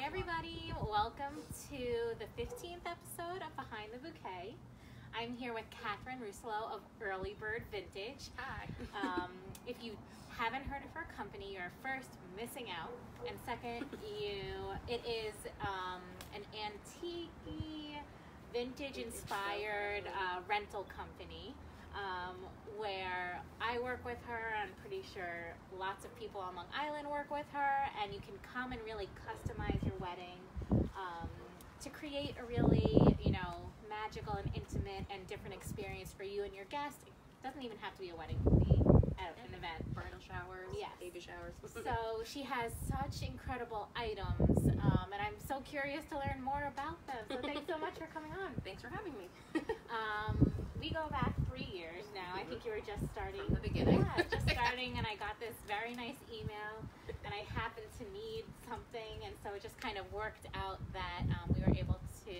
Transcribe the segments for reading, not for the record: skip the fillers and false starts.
everybody, welcome to the 15th episode of Behind the Bouquet. I'm here with Kathryn of Early Bird Vintage. Hi. If you haven't heard of her company, you're first missing out, and second, it is an antique, vintage-inspired rental company. Where I work with her. I'm pretty sure lots of people on Long Island work with her, and you can come and really customize your wedding to create a really, magical and intimate and different experience for you and your guests. It doesn't even have to be a wedding, it can be an event. Bridal showers, yes. Baby showers. So she has such incredible items, and I'm so curious to learn more about them. So thanks so much for coming on. Thanks for having me. We go back 3 years now. I think you were just starting. From the beginning. Yeah, just starting, and I got this very nice email, and I happened to need something, and so it just kind of worked out that we were able to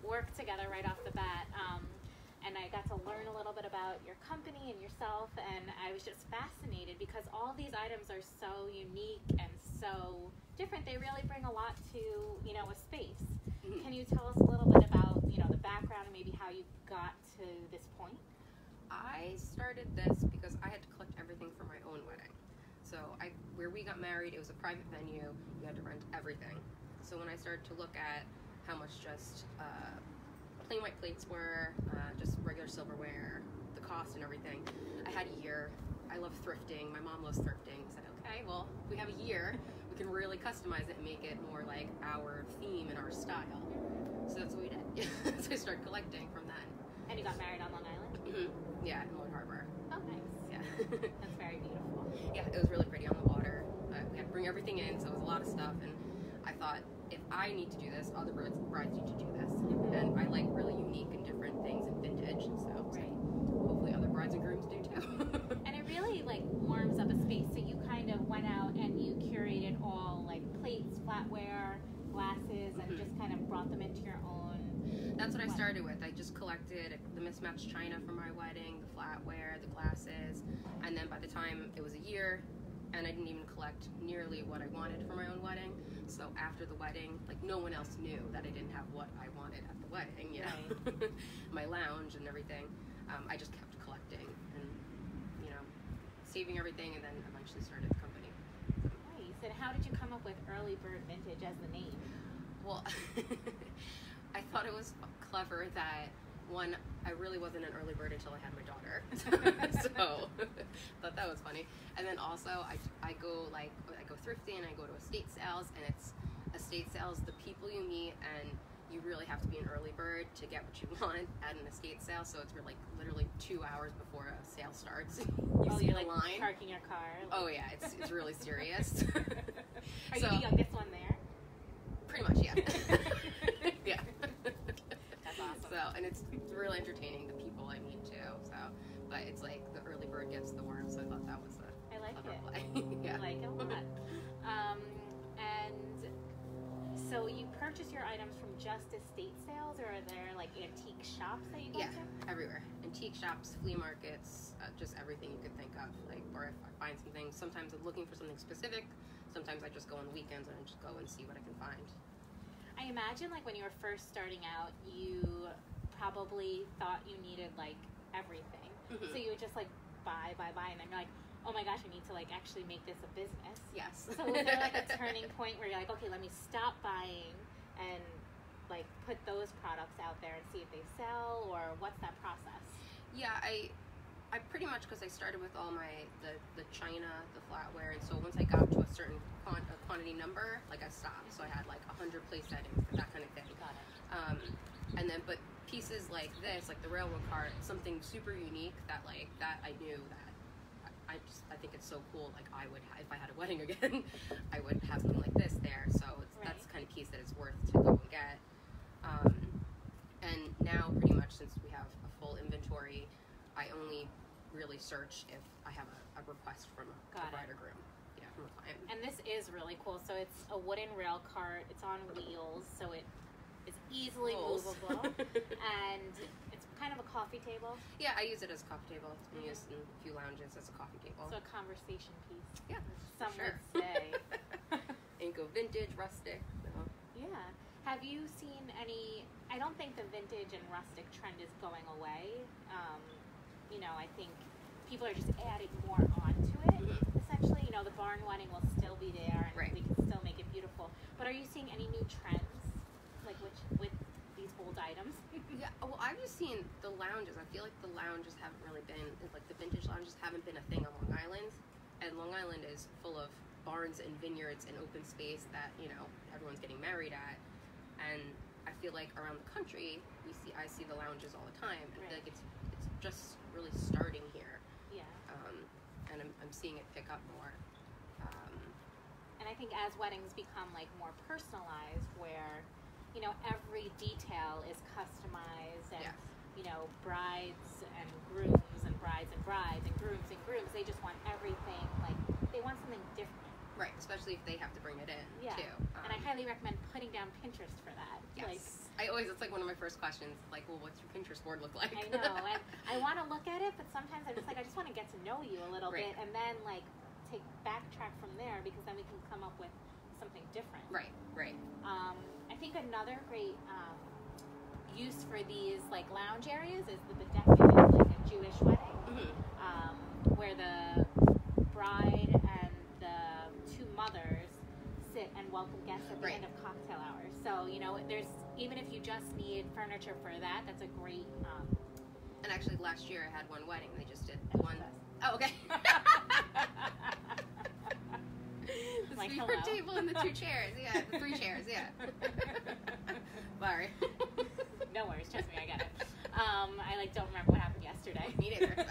work together right off the bat. And I got to learn a little bit about your company and yourself, and I was just fascinated because all these items are so unique and so different. They really bring a lot to, a space. Mm-hmm. Can you tell us a little bit about, the background and maybe how you got to this point? I started this because I had to collect everything for my own wedding. So where we got married, it was a private venue. You had to rent everything. So when I started to look at how much just plain white plates were, just regular silverware, the cost and everything, I had a year. I love thrifting. My mom loves thrifting. I said, okay, well, if we have a year, we can really customize it and make it more like our theme and our style. So that's what we did. So I started collecting from then. And you got married on Long Island? Mm-hmm. Yeah, in Lord Harbor. Oh, nice. Yeah. That's very beautiful. Yeah, it was really pretty on the water. We had to bring everything in, so it was a lot of stuff. And I thought, if I need to do this, other brides need to do this. Mm-hmm. And I like really unique and different things in vintage. So right. Hopefully other brides and grooms do too. And it really warms up a space. So you kind of went out and you curated all plates, flatware, glasses, and just kind of brought them into your own. That's what I started with. I just collected the mismatched china for my wedding, the flatware, the glasses, and then by the time it was a year, and I didn't even collect nearly what I wanted for my own wedding. So after the wedding, no one else knew that I didn't have what I wanted at the wedding, Right. My lounge and everything. I just kept collecting and, saving everything, and then eventually started the company. Nice. And how did you come up with Early Bird Vintage as the name? Well, I thought it was clever that, one, I really wasn't an early bird until I had my daughter. So, thought that was funny. And then also, I go thrifting, and I go to estate sales, and it's estate sales, the people you meet, and you really have to be an early bird to get what you want at an estate sale. So it's literally 2 hours before a sale starts. You're line. Parking your car. Oh yeah, it's really serious. Are you the youngest one there? Pretty much, yeah. Yeah. That's awesome. So, and it's really entertaining, the people I meet too. So, but it's the early bird gets the worm. So I thought that was a I like clever it. play. Yeah. I like it a lot. And so you purchase your items from just estate sales, or are there antique shops that you go to? Everywhere. Antique shops, flea markets, just everything you could think of. Or if I find something, sometimes I'm looking for something specific. Sometimes I just go on the weekends and I just go and see what I can find. I imagine when you were first starting out, you probably thought you needed everything. Mm-hmm. So you would just buy, and then you're oh my gosh, I need to actually make this a business. Yes. So was there a turning point where you're okay, let me stop buying and put those products out there and see if they sell, or what's that process? Yeah, I pretty much, because I started with all the china, the flatware, and so once I got to a certain quantity number, I stopped. So I had 100 place settings, that kind of thing. Got it. And then, but pieces like this, the railroad cart, something super unique that that I knew that I think it's so cool. I would, if I had a wedding again, I would have something like this there. So that's the kind of piece that it's worth to go and get. And now, pretty much, since we have a full inventory, I only really search if I have a request from a bride or groom. Yeah, from a client. And this is really cool. So it's a wooden rail cart. It's on wheels, so it is easily movable. And it's kind of a coffee table. Yeah, I use it as a coffee table. It's been used in a few lounges as a coffee table. So a conversation piece. Yeah, some sure. would say. And go vintage, rustic. Have you seen any? I don't think the vintage and rustic trend is going away. I think people are just adding more onto it. Essentially, the barn wedding will still be there, and we can still make it beautiful. But are you seeing any new trends, like with these old items? Yeah, well, I've just seen the lounges. I feel like the lounges haven't really been, like the vintage lounges haven't been a thing on Long Island. And Long Island is full of barns and vineyards and open space that, everyone's getting married at. And I feel like around the country, I see the lounges all the time. And I feel like it's just really starting here. Yeah. And I'm seeing it pick up more. And I think as weddings become like more personalized, where every detail is customized, and brides and grooms and brides and brides and grooms, they just want everything, like they want something different. Right, especially if they have to bring it in too. And I highly recommend putting down Pinterest for that. Yes. It's like one of my first questions, like, well, what's your Pinterest board look like? I know, and I want to look at it, but sometimes I'm just like, I just want to get to know you a little bit, and then like backtrack from there, because then we can come up with something different. Right. I think another great use for these like lounge areas is the Bouquet, like a Jewish wedding, where the bride and the two mothers sit and welcome guests at the end of cocktail hours. So there's, even if you just need furniture for that, that's a great. And actually, last year I had one wedding. They just did the one. Oh, okay. The like, speaker table and the 2 chairs. Yeah, the 3 chairs. Yeah. Sorry. No worries. Trust me, I get it. I don't remember what happened yesterday. Me neither.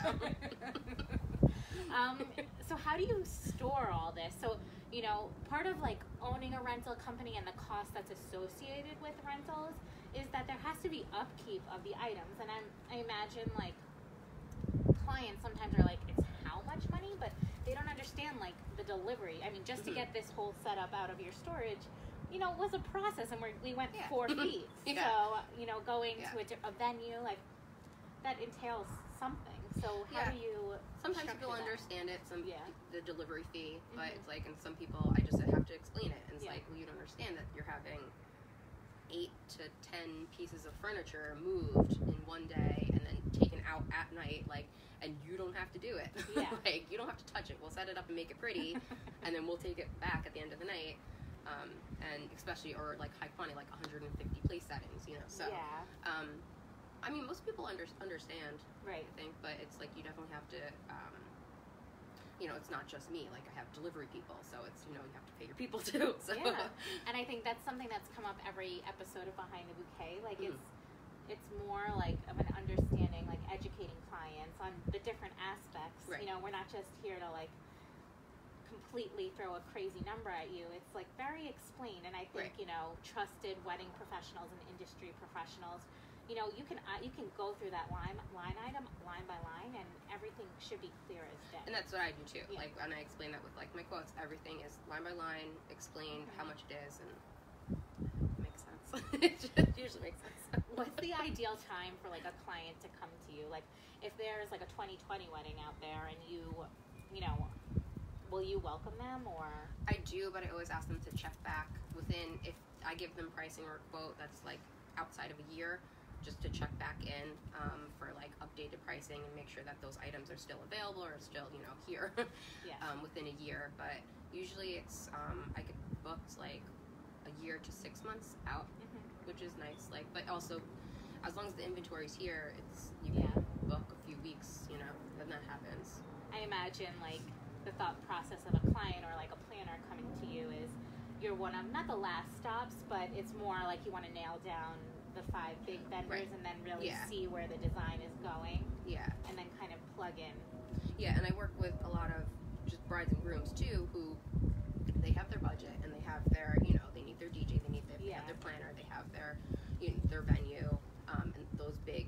So how do you store all this? So part of like owning a rental company and the cost that's associated with rentals is that there has to be upkeep of the items, and I imagine like clients sometimes are like, it's how much money, but they don't understand like the delivery. I mean, just to get this whole setup out of your storage, it was a process, and we went 4 feet. So going to a venue, like that entails something. So how do you? Sometimes people understand it, the delivery fee, but it's like, and some people I just have to explain it, and it's like, well, you don't understand that you're having 8 to 10 pieces of furniture moved in one day and then taken out at night, and you don't have to do it. Like, you don't have to touch it. We'll set it up and make it pretty, and then we'll take it back at the end of the night. And especially, or like high quantity, like 150 place settings, so. I mean, most people understand, I think, but it's like you definitely have to, it's not just me. Like, I have delivery people, so it's, you have to pay your people too. So. Yeah, and I think that's something that's come up every episode of Behind the Bouquet. Like, it's more like of an understanding, like educating clients on the different aspects. We're not just here to like completely throw a crazy number at you. It's like very explained, and I think trusted wedding professionals and industry professionals, you can go through that line item line by line, and everything should be clear as day. And that's what I do too. Like, when I explain that with like my quotes, everything is line by line explained, how much it is, and it makes sense. It usually makes sense. What's the ideal time for like a client to come to you? Like, if there's like a 2020 wedding out there, and will you welcome them, or? I do, but I always ask them to check back within, if I give them pricing or a quote that's like outside of a year, just to check back in for like updated pricing and make sure that those items are still available or still here within a year. But usually it's I get booked like a year to 6 months out, which is nice. Like, but also as long as the inventory's here, it's you can book a few weeks, then that happens. I imagine like the thought process of a client or like a planner coming to you is you're one of, not the last stops, but it's more like you want to nail down the 5 big vendors and then really see where the design is going. And then kind of plug in. And I work with a lot of just brides and grooms too, who they have their budget and they have their, they need their DJ, they have their planner, they have their, their venue, and those big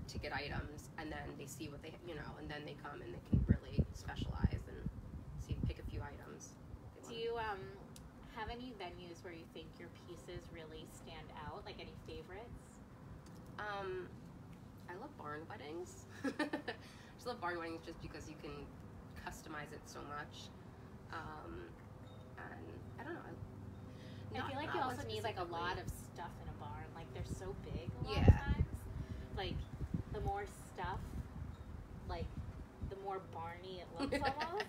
ticket items, and then they see what they, and then they come and they can really specialize and pick a few items. Do you have any venues where you think your pieces really stand out? Like, any favorites? I love barn weddings. I just love barn weddings just because you can customize it so much. And I don't know. I feel like you also need like a lot of stuff they're so big a lot Yeah. of times. Like, the more stuff, like, the more barny it looks almost.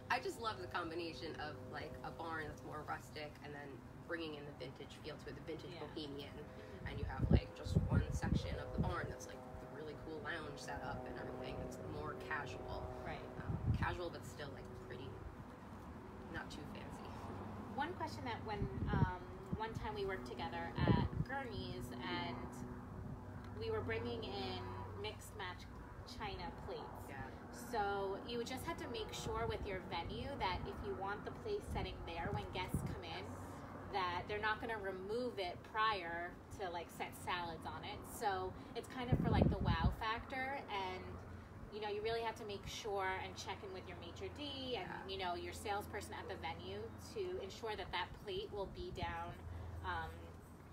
I just love the combination of like a barn that's more rustic and then bringing in the vintage feel to it, the vintage bohemian, and you have like just one section of the barn that's like the really cool lounge setup and everything. It's more casual, Right. Casual but still like pretty, not too fancy. One question that when one time we worked together at Gurney's and we were bringing in mixed match china plates. Yeah. So you would just have to make sure with your venue that if you want the place setting there when guests come in, that they're not going to remove it prior to like set salads on it. So it's kind of for like the wow factor, and you know, you really have to make sure and check in with your maitre d' and you know, your salesperson at the venue to ensure that that plate will be down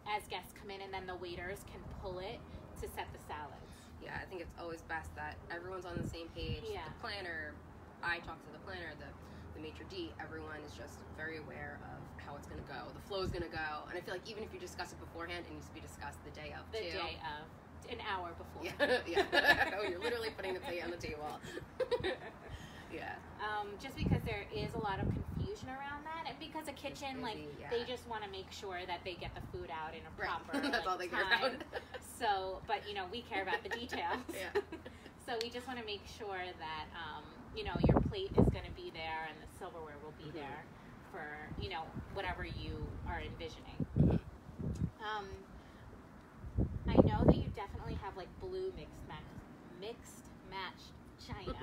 as guests come in, and then the waiters can pull it to set the salads. Yeah, I think it's always best that everyone's on the same page. Yeah. The planner, I talk to the planner, the maitre d', everyone is just very aware of how it's going to go, the flow is going to go. And I feel like even if you discuss it beforehand, it needs to be discussed the day of, The day of. An hour before. Yeah. Oh, you're literally putting the plate on the table. Yeah. Just because there is a lot of confusion around that, and because a kitchen, busy, like, they just want to make sure that they get the food out in a proper That's all they care time. about. So, but, you know, we care about the details. Yeah. So we just want to make sure that, you know, your plate is going to be there and the silverware will be there for, you know, whatever you are envisioning. I know that you definitely have, like, blue mixed matched china.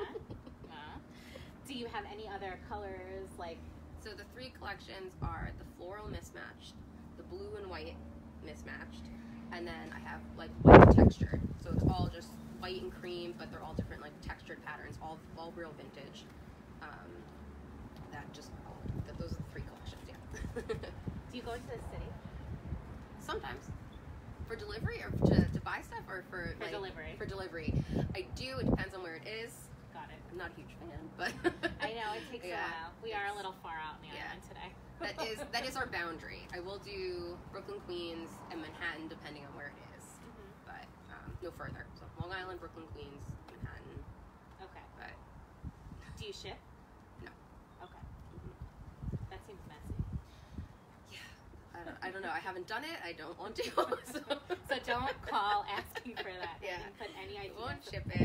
Do you have any other colors, like? So the three collections are the floral mismatched, the blue and white mismatched, and then I have like white textured. So it's all just white and cream, but they're all different like textured patterns, all real vintage. Those are the three collections. Yeah. Do you go into the city? Sometimes. For delivery or to buy stuff or for like, delivery? For delivery. I do. It depends on where it is. Got it. I'm not a huge fan, but I know it takes a while. We are a little far out in the island today. that is our boundary. I will do Brooklyn, Queens, and Manhattan depending on where it is, but no further. So Long Island, Brooklyn, Queens, Manhattan. Okay. But do you ship? No. Okay. That seems messy. Yeah. I don't know. I haven't done it. I don't want to. So don't call asking for that. Yeah. Put any idea. Won't ship it.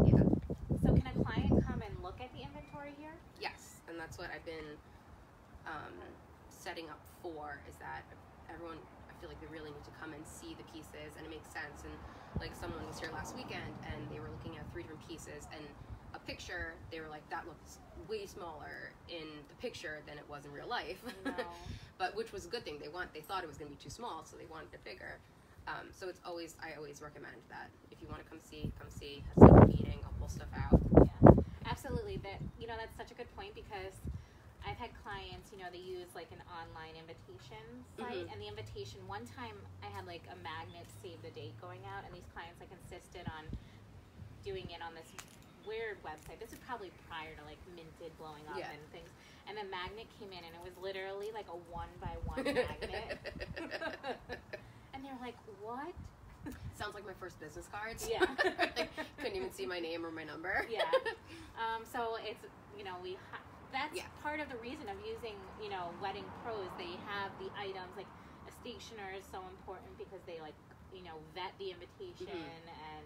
Yeah. So can a client come and look at the inventory here? Yes, and that's what I've been setting up for, is that everyone, I feel like they really need to come and see the pieces, and it makes sense. And like someone was here last weekend and they were looking at 3 different pieces, and a picture, they were like, that looks way smaller in the picture than it was in real life. No. But which was a good thing. They thought it was going to be too small, so they wanted it bigger. So I always recommend that if you want to come see, have a meeting, I'll pull stuff out. Yeah, absolutely. That's such a good point, because I've had clients, they use like an online invitation site, and the invitation, one time I had like a magnet save the date going out, and these clients like insisted on doing it on this weird website. This is probably prior to like Minted blowing up and things. And the magnet came in, and it was literally like a 1-by-1 magnet. And they're like, what? Sounds like my first business cards. Yeah. Like, couldn't even see my name or my number. Yeah. So it's, that's part of the reason of using, Wedding Pros. They have the items, like a stationer is so important because they like, vet the invitation and,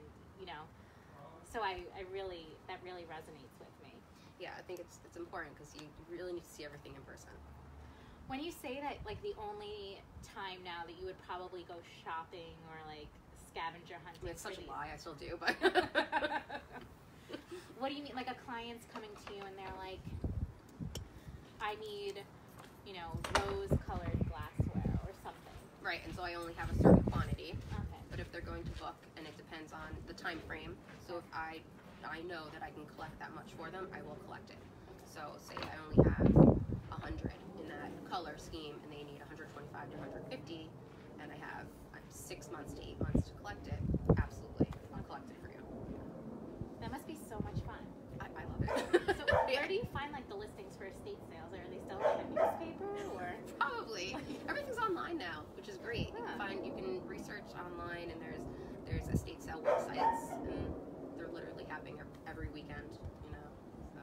so that really resonates with me. Yeah, I think it's important because you really need to see everything in person. When you say that, like, the only time now that you would probably go shopping or, like, scavenger hunting. It's such a lie. I still do, but. What do you mean? Like, a client's coming to you and they're like, I need, rose-colored glassware or something. Right, and so I only have a certain quantity. Okay. But if they're going to book, and it depends on the time frame, so if I know that I can collect that much for them, I will collect it. So say I only have 100 in that color scheme, and they need 125 to 150, and I have 6 months to 8 months to collect it, absolutely, I'll collect it for you. That must be so much fun. I love it. So where do you find, like, the listings for estate sales? Are they still in the newspaper, or? Probably. Everything's online now. moving every weekend, you know. So.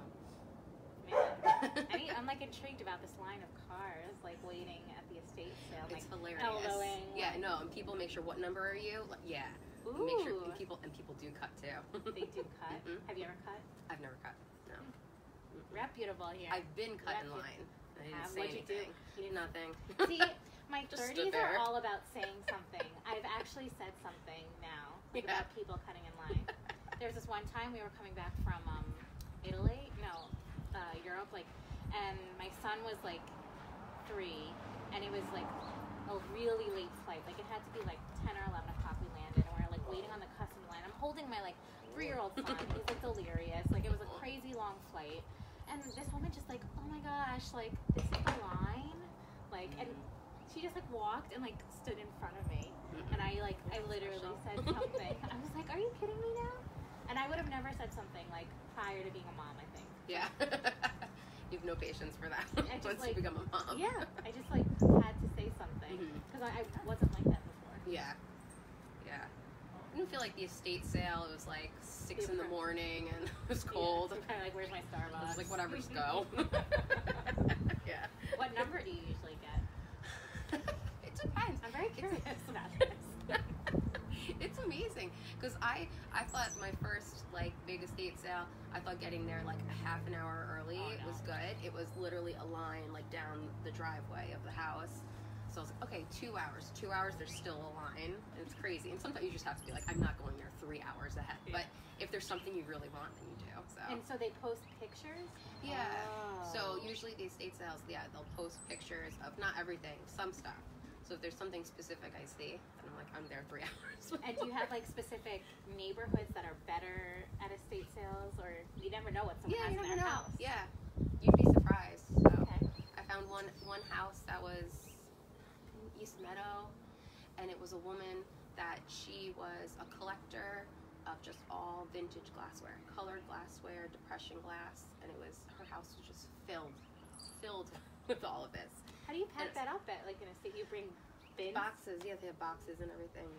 Man, I'm like intrigued about this line of cars like waiting at the estate sale. It's like, hilarious. Elbowing. Yeah, no, and people make sure, what number are you? Like, yeah. Ooh. Make sure people do cut too. They do cut. Mm-hmm. Have you ever cut? I've never cut. No. Reputable here. I've been cut in line. I didn't say anything. You did Nothing. See, my 30s are all about saying something. I've actually said something now about people cutting in line. There was this one time we were coming back from Italy, Europe, and my son was 3, and it was a really late flight. It had to be 10 or 11 o'clock we landed, and we're waiting on the customs line. I'm holding my 3-year-old son. He's delirious. It was a crazy long flight. And this woman just oh my gosh, this is the line? And she just walked and stood in front of me. And I literally said something. I was are you kidding me now? And I would have never said something prior to being a mom, I think. Yeah. You have no patience for that once you become a mom. Yeah. I just had to say something. Because I wasn't like that before. Yeah. Yeah. I didn't feel like the estate sale, it was 6 in the morning and it was cold. Yeah, kind of where's my Starbucks? I was whatever, just go. Yeah. What number do you usually get? It depends. I'm very curious about this. It's amazing because I thought my first big estate sale, I thought getting there a half an hour early was good. It was literally a line down the driveway of the house. So I was okay, 2 hours. 2 hours, there's still a line. And it's crazy. And sometimes you just have to be I'm not going there 3 hours ahead. Yeah. But if there's something you really want, then you do. So. And so they post pictures? Yeah. Oh. So usually the estate sales, they'll post pictures of not everything, some stuff. So if there's something specific I see, then I'm there 3 hours. And do you have specific neighborhoods that are better at estate sales, or you never know what someone has in their house? Yeah, you'd be surprised. So Okay. I found one house that was in East Meadow, and it was a woman that she was a collector of just all vintage glassware, colored glassware, depression glass, and her house was just filled with all of this. How do you pack that up at in a state? You bring bins? Boxes, yeah, they have boxes and everything.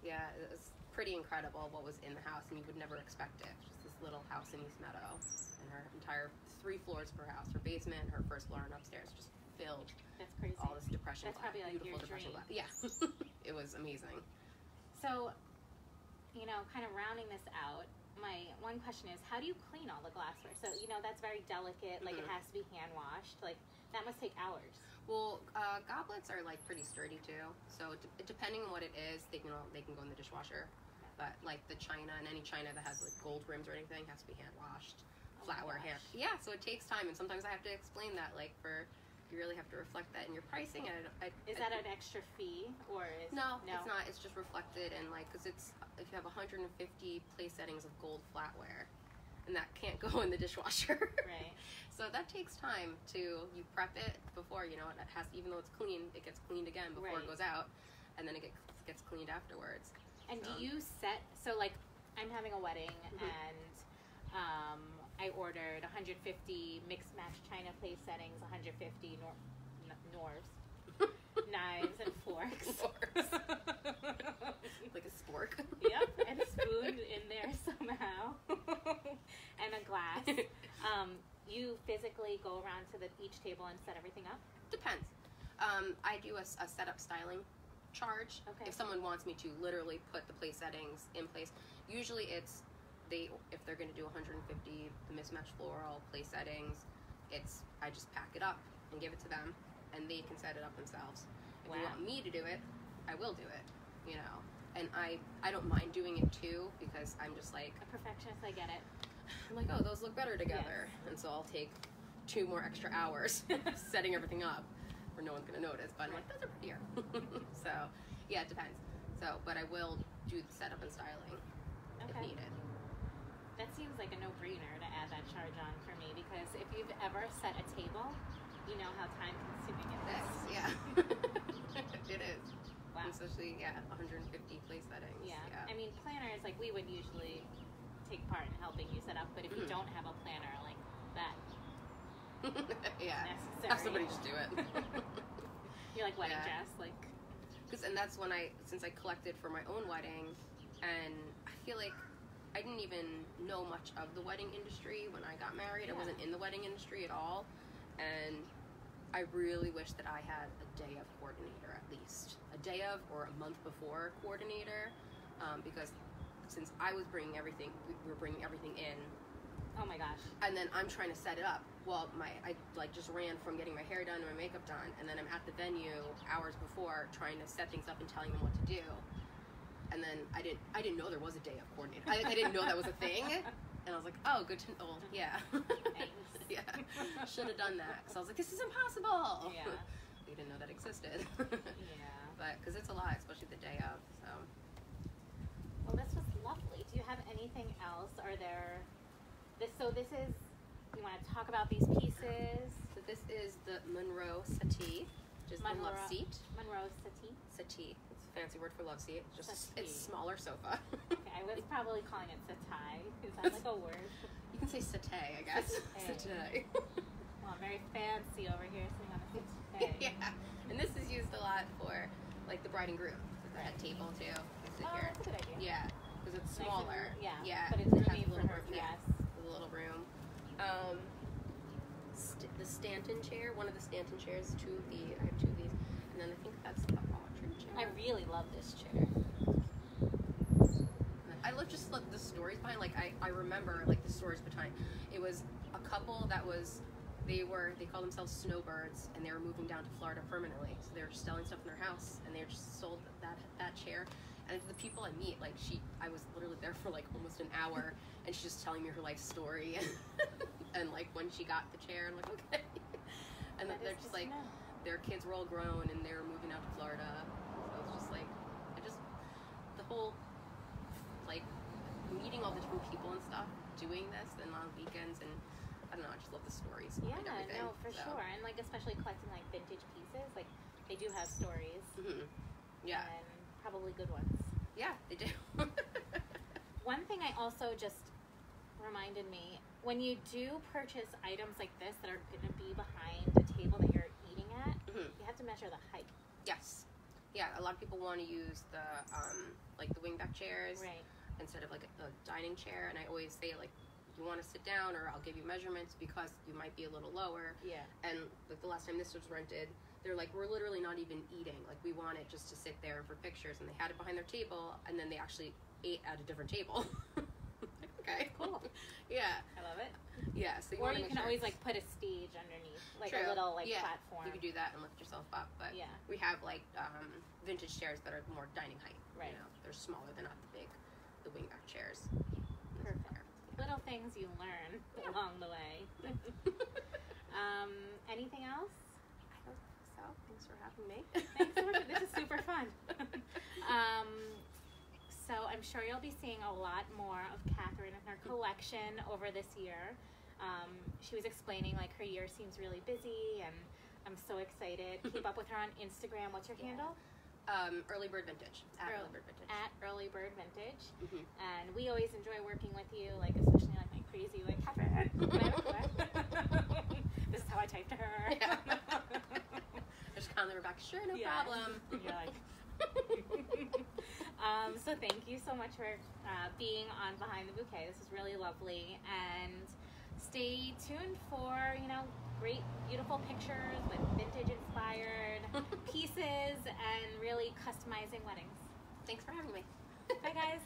Yeah, it was pretty incredible what was in the house, and you would never expect it. Just this little house in East Meadow, and her entire 3 floors per house, her basement, her first floor, and upstairs, just filled. That's crazy. All this depression That's glass, probably beautiful your depression dream. glass. Yeah, it was amazing. So, kind of rounding this out, my one question is, how do you clean all the glassware? So, that's very delicate. It has to be hand washed. That must take hours. Well, goblets are pretty sturdy too. So depending on what it is, they can go in the dishwasher. But the china, and any china that has gold rims or anything has to be hand washed. Flatware hand. Yeah, so it takes time, and sometimes I have to explain that you really have to reflect that in your pricing. And is that an extra fee, or is no? It's not. It's just reflected, and because it's if you have 150 place settings of gold flatware, and that can't go in the dishwasher. Right. So that takes time you prep it before, it has, even though it's clean, it gets cleaned again before it goes out, and then it gets cleaned afterwards. And do you set, I'm having a wedding, and I ordered 150 mixed match china place settings, 150 Norves, knives and forks. Like a spork. Yep, and a spoon in there somehow, and a glass. You physically go around to each table and set everything up? Depends. I do a setup styling charge. Okay. If someone wants me to literally put the place settings in place, usually if they're going to do 150 the mismatched floral place settings, I just pack it up and give it to them, and they can set it up themselves. If you want me to do it, I will do it. And I don't mind doing it too, because I'm just a perfectionist. I get it. I'm oh, those look better together. Yes. And so I'll take 2 more extra hours setting everything up where no one's going to notice. But I'm those are prettier. So, yeah, it depends. But I will do the setup and styling if needed. That seems like a no-brainer to add that charge on for me, because if you've ever set a table, you know how time-consuming it is. Yeah. It is. Wow. Especially, 150 place settings. Yeah. I mean, planners, we would usually take part in helping you set up, but if you don't have a planner, that yeah, necessary. have somebody just do it. You're wedding dress, and that's when since I collected for my own wedding, and I feel I didn't even know much of the wedding industry when I got married. Yeah. I wasn't in the wedding industry at all. And I really wish that I had a day of coordinator, at least. A day of or a month before coordinator. Because since I was bringing everything, we were bringing everything in. Oh my gosh. And then I'm trying to set it up. Well, I like just ran from getting my hair done and my makeup done, and then I'm at the venue hours before trying to set things up and telling them what to do. And then I didn't know there was a day of coordinator. I didn't know that was a thing. And I was like, oh, good to know. Yeah. Thanks. Yeah. Should have done that. So I was like, this is impossible. Yeah. We didn't know that existed. Yeah. But because it's a lot, especially the day of. So. Well, this was lovely. Do you have anything else? Are there? So this is. You want to talk about these pieces? So this is the Monroe settee, which is the love seat. Monroe settee. Settee. It's a fancy word for love seat. It's just Settee. it's smaller sofa. Okay, I was probably calling it setai. Is that like a word? You can say settee, I guess. Settee. Settee. Well, I'm very fancy over here sitting on a settee. Yeah. And this is used a lot for like the bride and groom. With the head table too. You sit Oh, here. that's a good idea. Yeah. Because it's Nice smaller. and, yeah. Yeah. But it's it has roomy a little for her. room. Yeah. Yes. There's a little room. The Stanton chair. One of the Stanton chairs. I have two of these. And then I think that's the Audrey chair. I really love this chair. I love just like the stories behind. Like I remember like the stories behind. It was a couple that was they call themselves snowbirds, and they were moving down to Florida permanently. So they were just selling stuff in their house, and they just sold that chair. And the people I meet, like I was literally there for like almost an hour, and she's just telling me her life story, and like when she got the chair, I'm like okay. And then they're just like their kids were all grown, and they were moving out to Florida. So it's just like the whole like meeting all the different people and stuff, doing this and on weekends, and I don't know, I just love the stories behind everything. No, for sure. And like especially collecting like vintage pieces, like they do have stories. Mm-hmm. Yeah. And probably good ones. Yeah, they do. One thing I also just reminded me, when you do purchase items like this that are going to be behind the table that you're eating at, you have to measure the height. Yes. Yeah, a lot of people want to use the like the wingback chairs instead of like a dining chair, and I always say like you want to sit down or I'll give you measurements because you might be a little lower. Yeah. And like the last time this was rented, they're like, we're literally not even eating. Like we want it just to sit there for pictures, and they had it behind their table, and then they actually ate at a different table. Okay. Cool. Yeah. I love it. Yeah. So or you can always like put a stage underneath, like a little like platform. You can do that and lift yourself up. But we have like vintage chairs that are more dining height. Right. You know, they're smaller. They're not the wingback chairs. Perfect. Little things you learn along the way. Anything else? I don't think so. Thanks for having me. Thanks so much. This is super fun. So I'm sure you'll be seeing a lot more of Kathryn and her collection over this year. She was explaining like her year seems really busy, and I'm so excited. Keep up with her on Instagram. What's your handle? Early Bird Vintage. Early Bird Vintage. At Early Bird Vintage. Mm-hmm. And we always enjoy working with you, like especially like my crazy like Kathryn. This is how I type to her. Yeah. Just calling her back. Sure, no problem. You're like. So thank you so much for being on Behind the Bouquet. This is really lovely, and stay tuned for great, beautiful pictures with vintage-inspired pieces and really customizing weddings. Thanks for having me. Bye, guys.